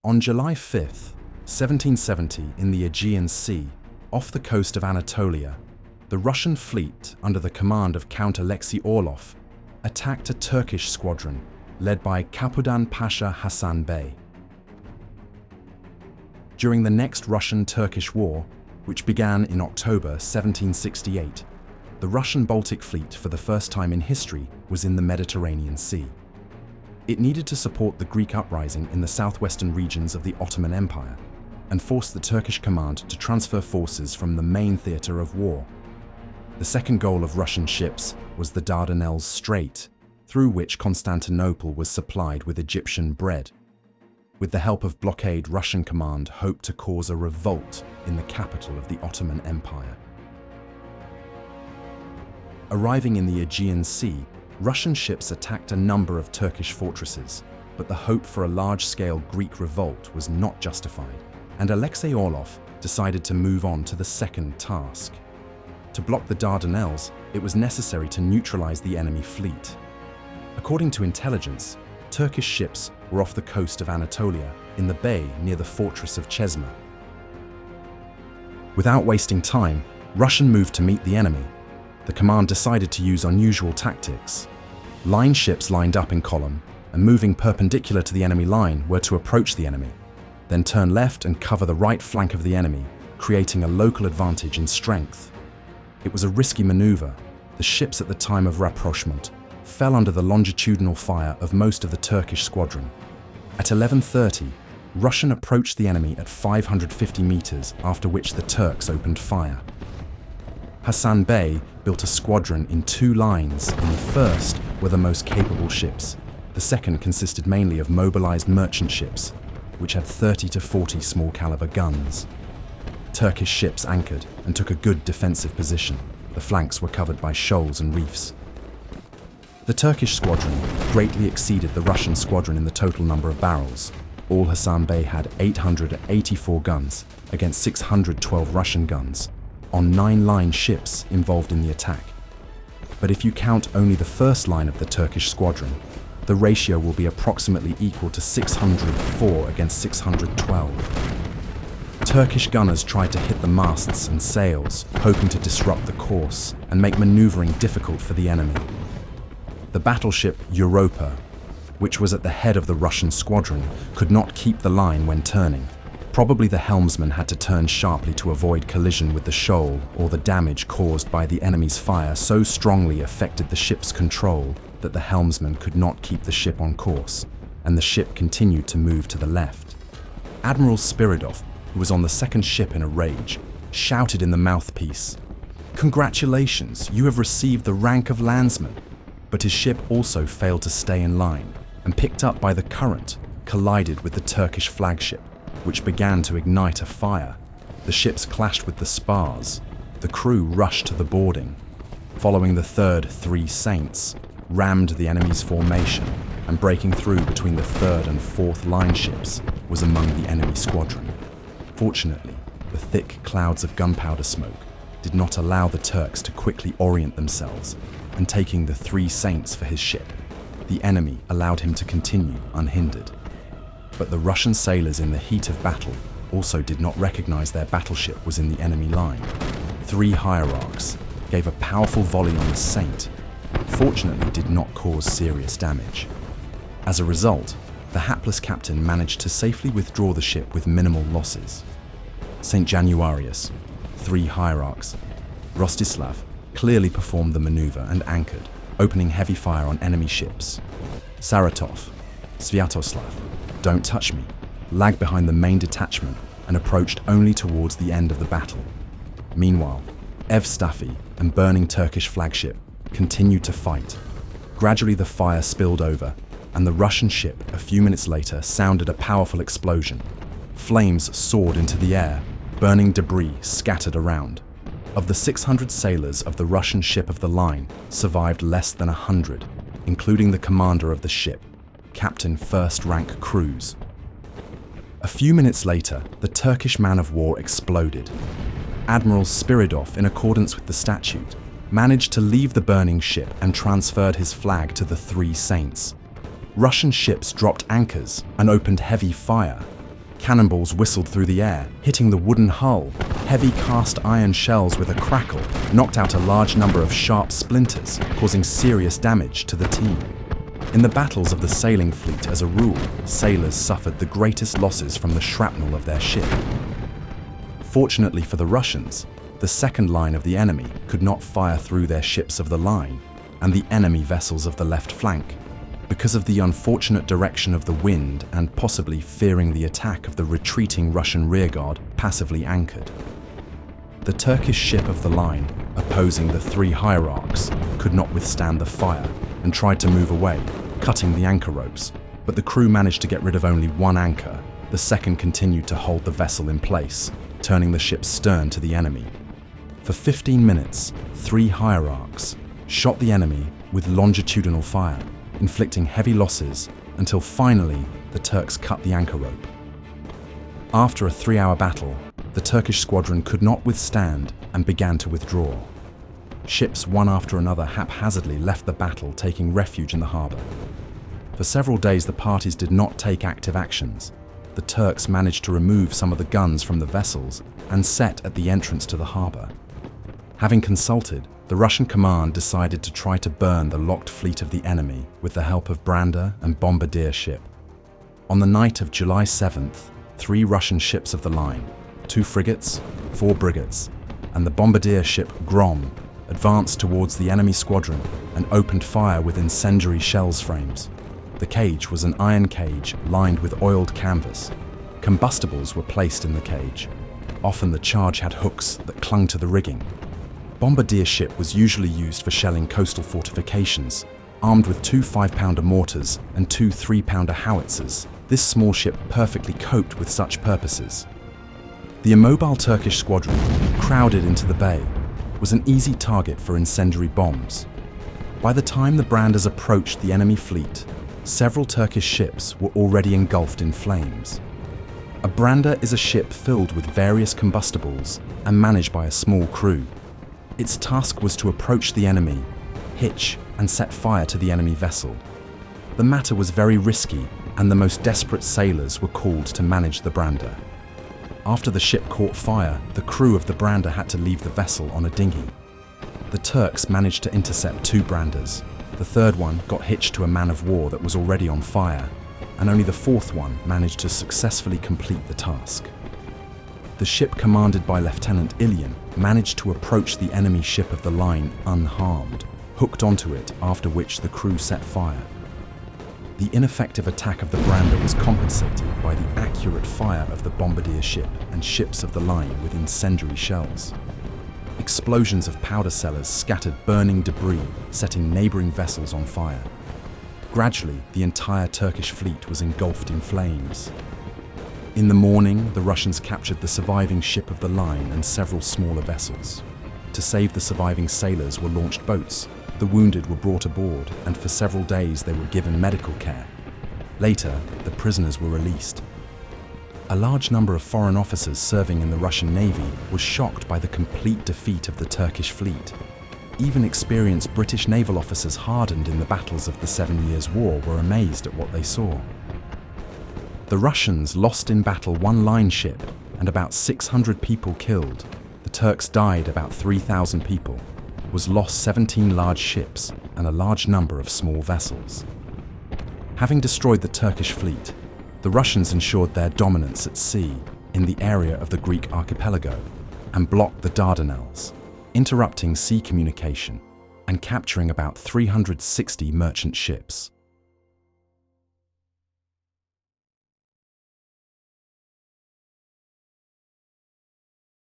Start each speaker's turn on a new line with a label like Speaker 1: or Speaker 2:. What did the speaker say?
Speaker 1: On July 5, 1770, in the Aegean Sea, off the coast of Anatolia, the Russian fleet, under the command of Count Aleksey Orlov, attacked a Turkish squadron led by Kapudan Pasha Hasan Bey. During the next Russo-Turkish War, which began in October 1768, the Russian Baltic Fleet, for the first time in history, was in the Mediterranean Sea. It needed to support the Greek uprising in the southwestern regions of the Ottoman Empire and force the Turkish command to transfer forces from the main theatre of war. The second goal of Russian ships was the Dardanelles Strait, through which Constantinople was supplied with Egyptian bread. With the help of blockade, Russian command hoped to cause a revolt in the capital of the Ottoman Empire. Arriving in the Aegean Sea, Russian ships attacked a number of Turkish fortresses, but the hope for a large-scale Greek revolt was not justified, and Aleksey Orlov decided to move on to the second task. To block the Dardanelles, it was necessary to neutralize the enemy fleet. According to intelligence, Turkish ships were off the coast of Anatolia, in the bay near the fortress of Chesma. Without wasting time, Russia moved to meet the enemy. The command decided to use unusual tactics. Line ships lined up in column and moving perpendicular to the enemy line were to approach the enemy, then turn left and cover the right flank of the enemy, creating a local advantage in strength. It was a risky maneuver. The ships at the time of rapprochement fell under the longitudinal fire of most of the Turkish squadron. At 11:30, Russian approached the enemy at 550 meters, after which the Turks opened fire. Hasan Bey built a squadron in two lines. In the first were the most capable ships. The second consisted mainly of mobilized merchant ships, which had 30 to 40 small caliber guns. Turkish ships anchored and took a good defensive position. The flanks were covered by shoals and reefs. The Turkish squadron greatly exceeded the Russian squadron in the total number of barrels. All Hasan Bey had 884 guns against 612 Russian guns, on 9 line ships involved in the attack. But if you count only the first line of the Turkish squadron, the ratio will be approximately equal to 604 against 612. Turkish gunners tried to hit the masts and sails, hoping to disrupt the course and make maneuvering difficult for the enemy. The battleship Europa, which was at the head of the Russian squadron, could not keep the line when turning. Probably the helmsman had to turn sharply to avoid collision with the shoal, or the damage caused by the enemy's fire so strongly affected the ship's control that the helmsman could not keep the ship on course, and the ship continued to move to the left. Admiral Spiridov, who was on the second ship in a rage, shouted in the mouthpiece, "Congratulations, you have received the rank of landsman." But his ship also failed to stay in line, and picked up by the current, collided with the Turkish flagship, which began to ignite a fire. The ships clashed with the spars. The crew rushed to the boarding. Following the third 3 Saints, rammed the enemy's formation, and breaking through between the third and fourth line ships was among the enemy squadron. Fortunately, the thick clouds of gunpowder smoke did not allow the Turks to quickly orient themselves, and taking the 3 Saints for his ship, the enemy allowed him to continue unhindered. But the Russian sailors in the heat of battle also did not recognize their battleship was in the enemy line. 3 hierarchs gave a powerful volley on the Saint, fortunately did not cause serious damage. As a result, the hapless captain managed to safely withdraw the ship with minimal losses. St. Januarius, 3 hierarchs, Rostislav clearly performed the maneuver and anchored, opening heavy fire on enemy ships. Saratov, Sviatoslav, "Don't touch me," lagged behind the main detachment and approached only towards the end of the battle. Meanwhile, Evstafi and burning Turkish flagship continued to fight. Gradually the fire spilled over, and the Russian ship, a few minutes later, sounded a powerful explosion. Flames soared into the air, burning debris scattered around. Of the 600 sailors of the Russian ship of the line, survived less than 100, including the commander of the ship, Captain First-Rank Cruz. A few minutes later, the Turkish man-of-war exploded. Admiral Spiridov, in accordance with the statute, managed to leave the burning ship and transferred his flag to the 3 Saints. Russian ships dropped anchors and opened heavy fire. Cannonballs whistled through the air, hitting the wooden hull. Heavy cast iron shells with a crackle knocked out a large number of sharp splinters, causing serious damage to the team. In the battles of the sailing fleet, as a rule, sailors suffered the greatest losses from the shrapnel of their ship. Fortunately for the Russians, the second line of the enemy could not fire through their ships of the line and the enemy vessels of the left flank, because of the unfortunate direction of the wind and possibly fearing the attack of the retreating Russian rearguard passively anchored. The Turkish ship of the line, opposing the three hierarchs, could not withstand the fire and tried to move away, cutting the anchor ropes, but the crew managed to get rid of only one anchor. The second continued to hold the vessel in place, turning the ship's stern to the enemy. For 15 minutes, three hierarchs shot the enemy with longitudinal fire, inflicting heavy losses until finally the Turks cut the anchor rope. After a 3-hour battle, the Turkish squadron could not withstand and began to withdraw. Ships one after another haphazardly left the battle, taking refuge in the harbour. For several days the parties did not take active actions. The Turks managed to remove some of the guns from the vessels and set at the entrance to the harbour. Having consulted, the Russian command decided to try to burn the locked fleet of the enemy with the help of brander and bombardier ship. On the night of July 7th, 3 Russian ships of the line, 2 frigates, 4 brigands, and the bombardier ship Grom advanced towards the enemy squadron and opened fire with incendiary shells frames. The cage was an iron cage lined with oiled canvas. Combustibles were placed in the cage. Often the charge had hooks that clung to the rigging. Bombardier ship was usually used for shelling coastal fortifications, armed with 2 5-pounder mortars and 2 3-pounder howitzers. This small ship perfectly coped with such purposes. The immobile Turkish squadron, crowded into the bay, was an easy target for incendiary bombs. By the time the branders approached the enemy fleet, several Turkish ships were already engulfed in flames. A brander is a ship filled with various combustibles and managed by a small crew. Its task was to approach the enemy, hitch, and set fire to the enemy vessel. The matter was very risky, and the most desperate sailors were called to manage the brander. After the ship caught fire, the crew of the brander had to leave the vessel on a dinghy. The Turks managed to intercept 2 branders. The third one got hitched to a man of war that was already on fire, and only the 4th one managed to successfully complete the task. The ship commanded by Lieutenant Ilyin managed to approach the enemy ship of the line unharmed, hooked onto it, after which the crew set fire. The ineffective attack of the brander was compensated by the accurate fire of the bombardier ship and ships of the line with incendiary shells. Explosions of powder cellars scattered burning debris, setting neighbouring vessels on fire. Gradually, the entire Turkish fleet was engulfed in flames. In the morning, the Russians captured the surviving ship of the line and several smaller vessels. To save the surviving sailors were launched boats. The wounded were brought aboard, and for several days they were given medical care. Later, the prisoners were released. A large number of foreign officers serving in the Russian Navy was shocked by the complete defeat of the Turkish fleet. Even experienced British naval officers hardened in the battles of the 7 Years' War were amazed at what they saw. The Russians lost in battle 1 line ship and about 600 people killed. The Turks died about 3,000 people, was lost 17 large ships and a large number of small vessels. Having destroyed the Turkish fleet, the Russians ensured their dominance at sea in the area of the Greek archipelago and blocked the Dardanelles, interrupting sea communication and capturing about 360 merchant ships.